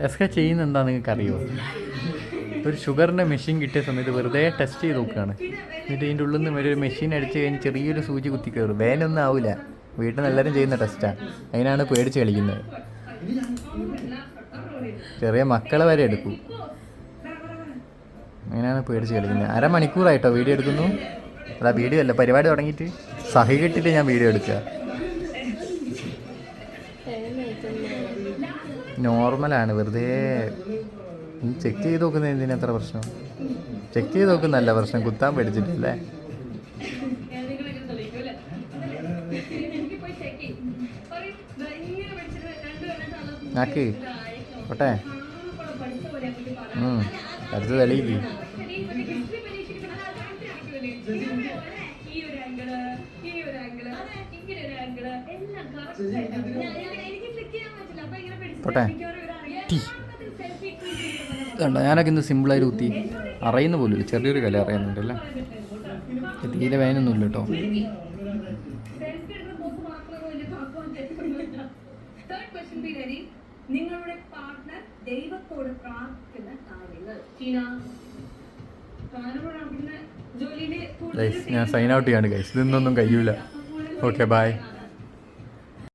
S K ചെയ്യുന്ന എന്താ നിങ്ങൾക്ക് അറിയുമോ? ഒരു ഷുഗറിൻ്റെ മെഷീൻ കിട്ടിയ സമയത്ത് വെറുതെ ടെസ്റ്റ് ചെയ്ത് നോക്കുകയാണ്. എന്നിട്ട് ഇതിൻ്റെ ഉള്ളിൽ നിന്ന് ഒരു മെഷീൻ അടിച്ച് കഴിഞ്ഞ് ചെറിയൊരു സൂചി കുത്തി കയറും. വേനൊന്നും ആവില്ല. വീട്ടിൽ നിന്ന് എല്ലാവരും ചെയ്യുന്ന ടെസ്റ്റാണ്. അതിനാണ് പേടിച്ച് കളിക്കുന്നത്. ചെറിയ മക്കളെ വരെ എടുക്കും. അങ്ങനെയാണ് പേടിച്ച് കളിക്കുന്നത്. അരമണിക്കൂറായിട്ടോ വീഡിയോ എടുക്കുന്നു. അതാ വീഡിയോ അല്ല, പരിപാടി തുടങ്ങിയിട്ട് സഹി കെട്ടിട്ട് ഞാൻ വീഡിയോ എടുക്കുക. നോർമലാണ്. വെറുതെ ചെക്ക് ചെയ്ത് നോക്കുന്നത് എന്തിനാ എത്ര പ്രശ്നം? ചെക്ക് ചെയ്ത് നോക്കുന്നല്ല പ്രശ്നം, കുത്താൻ പേടിച്ചിട്ടല്ലേ? ആക്ക് പോട്ടെ, അടുത്ത് തെളിയില്ലേ? പോട്ടെ കണ്ടോ, ഞാനൊക്കെ ഇന്ന് സിമ്പിളായിട്ട് കുത്തി. അറിയുന്ന പോലും ചെറിയൊരു കല അറിയുന്നുണ്ടല്ലേ. തീരെ വേനൊന്നുമില്ല കേട്ടോ. നിങ്ങളുടെ പാർട്ട്ണർ ദൈവത്തോട് പ്രാർത്ഥിക്കുന്ന കാര്യങ്ങൾ. ഞാൻ സൈൻ ഔട്ട് ചെയ്യാണ് ഗൈസ്. ഇതൊന്നും കഴിയൂല. Okay bye.